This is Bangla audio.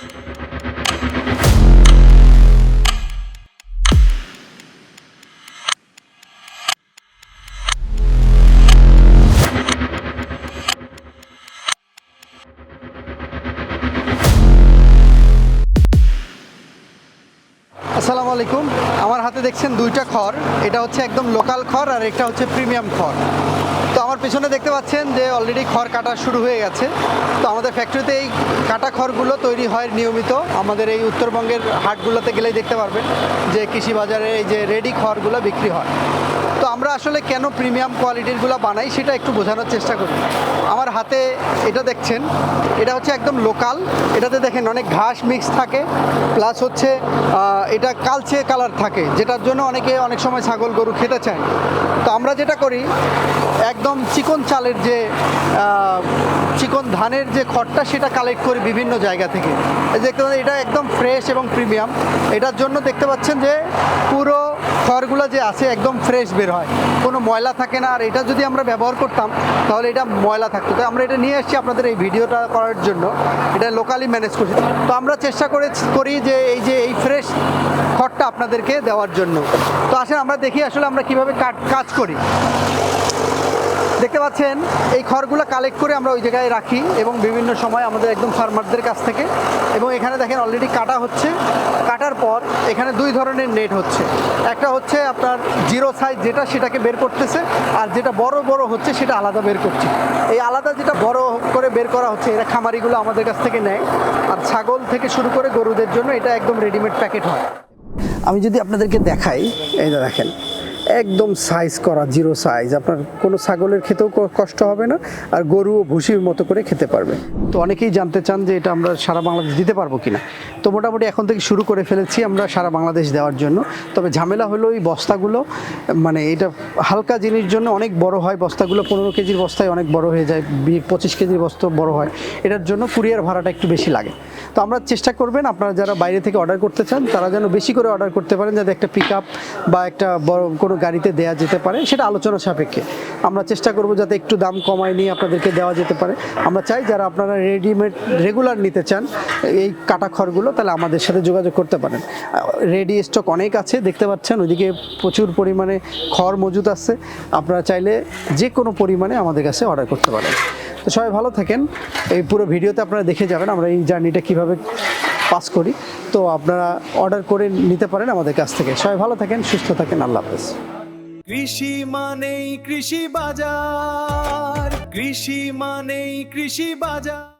আসসালামু আলাইকুম। আমার হাতে দেখছেন দুইটা খড়, এটা হচ্ছে একদম লোকাল খড় আর একটা হচ্ছে প্রিমিয়াম খড়। তো আমার পেছনে দেখতে পাচ্ছেন যে অলরেডি খড় কাটা শুরু হয়ে গেছে। তো আমাদের ফ্যাক্টরিতে এই কাটা খড়গুলো তৈরি হয় নিয়মিত। আমাদের এই উত্তরবঙ্গের হাটগুলোতে গেলেই দেখতে পারবেন যে কৃষি বাজারে এই যে রেডি খড়গুলো বিক্রি হয়। তো আমরা আসলে কেন প্রিমিয়াম কোয়ালিটিরগুলো বানাই সেটা একটু বোঝানোর চেষ্টা করি। আমার হাতে এটা দেখছেন, এটা হচ্ছে একদম লোকাল। এটাতে দেখেন অনেক ঘাস মিক্স থাকে, প্লাস হচ্ছে এটা কালচে কালার থাকে, যেটার জন্য অনেক সময় ছাগল গরু খেতে চায়। তো আমরা যেটা করি, একদম চিকন চালের যে চিকন ধানের যে খড়টা সেটা কালেক্ট করি বিভিন্ন জায়গা থেকে। এই দেখতে পাচ্ছেন এটা একদম ফ্রেশ এবং প্রিমিয়াম। এটার জন্য দেখতে পাচ্ছেন যে পুরো খড়গুলো যে আছে একদম ফ্রেশ বের হয়, কোনো ময়লা থাকে না। আর এটা যদি আমরা ব্যবহার করতাম তাহলে এটা ময়লা থাকতো। তো আমরা এটা নিয়ে এসেছি আপনাদের এই ভিডিওটা করার জন্য, এটা লোকালি ম্যানেজ করছি। তো আমরা চেষ্টা করি যে এই ফ্রেশ খড়টা আপনাদেরকে দেওয়ার জন্য। তো আসেন আমরা দেখি আসলে আমরা কীভাবে কাজ করি। দেখতে পাচ্ছেন এই খড়গুলো কালেক্ট করে আমরা ওই জায়গায় রাখি এবং বিভিন্ন সময় আমাদের একদম ফার্মারদের কাছ থেকে। এবং এখানে দেখেন অলরেডি কাটা হচ্ছে। কাটার পর এখানে দুই ধরনের নেট হচ্ছে, একটা হচ্ছে আপনার জিরো সাইজ যেটা, সেটাকে বের করতেছে, আর যেটা বড় হচ্ছে সেটা আলাদা বের করছে। এই আলাদা যেটা বড় করে বের করা হচ্ছে, এরা খামারিগুলো আমাদের কাছ থেকে নেয়। আর ছাগল থেকে শুরু করে গরুদের জন্য এটা একদম রেডিমেড প্যাকেট হয়। আমি যদি আপনাদেরকে দেখাই, এই দেখেন একদম সাইজ করা জিরো সাইজ, আপনার কোনো ছাগলের খেতেও কষ্ট হবে না, আর গরুও ভুসির মতো করে খেতে পারবে। তো অনেকেই জানতে চান যে এটা আমরা সারা বাংলাদেশ দিতে পারবো কিনা। তো মোটামুটি এখন থেকে শুরু করে ফেলেছি আমরা সারা বাংলাদেশ দেওয়ার জন্য। তবে ঝামেলা হলো এই বস্তাগুলো, মানে এটা হালকা জিনিস জন্য অনেক বড় হয় বস্তাগুলো, 15 কেজির বস্তায় অনেক বড় হয়ে যায়, 25 কেজির বস্তা বড় হয়। এটার জন্য কুরিয়ার ভাড়াটা একটু বেশি লাগে। তো আমরা চেষ্টা করবেন আপনারা যারা বাইরে থেকে অর্ডার করতে চান তারা যেন বেশি করে অর্ডার করতে পারেন, যাতে একটা পিক আপ বা একটা বড় কোনো গাড়িতে দেওয়া যেতে পারে, সেটা আলোচনা সাপেক্ষে। আমরা চেষ্টা করব যাতে একটু দাম কমায় নিয়ে আপনাদেরকে দেওয়া যেতে পারে। আমরা চাই যারা আপনারা রেডিমেড রেগুলার নিতে চান এই কাটা খড়গুলো, তাহলে আমাদের সাথে যোগাযোগ করতে পারেন। রেডি স্টক অনেক আছে, দেখতে পাচ্ছেন ওইদিকে প্রচুর পরিমাণে খড় মজুদ আছে। আপনারা চাইলে যে কোনো পরিমাণে আমাদের কাছে অর্ডার করতে পারেন। তো সবাই ভালো থাকেন। এই পুরো ভিডিওতে আপনারা দেখে যাবেন আমরা এই জার্নিটা কীভাবে পাস করি। তো আপনারা অর্ডার করে নিতে পারেন আমাদের কাছ থেকে। সবাই ভালো থাকেন, সুস্থ থাকেন। আল্লাহ হাফেজ। কৃষি মানেই কৃষি বাজার, কৃষি মানেই কৃষি বাজার।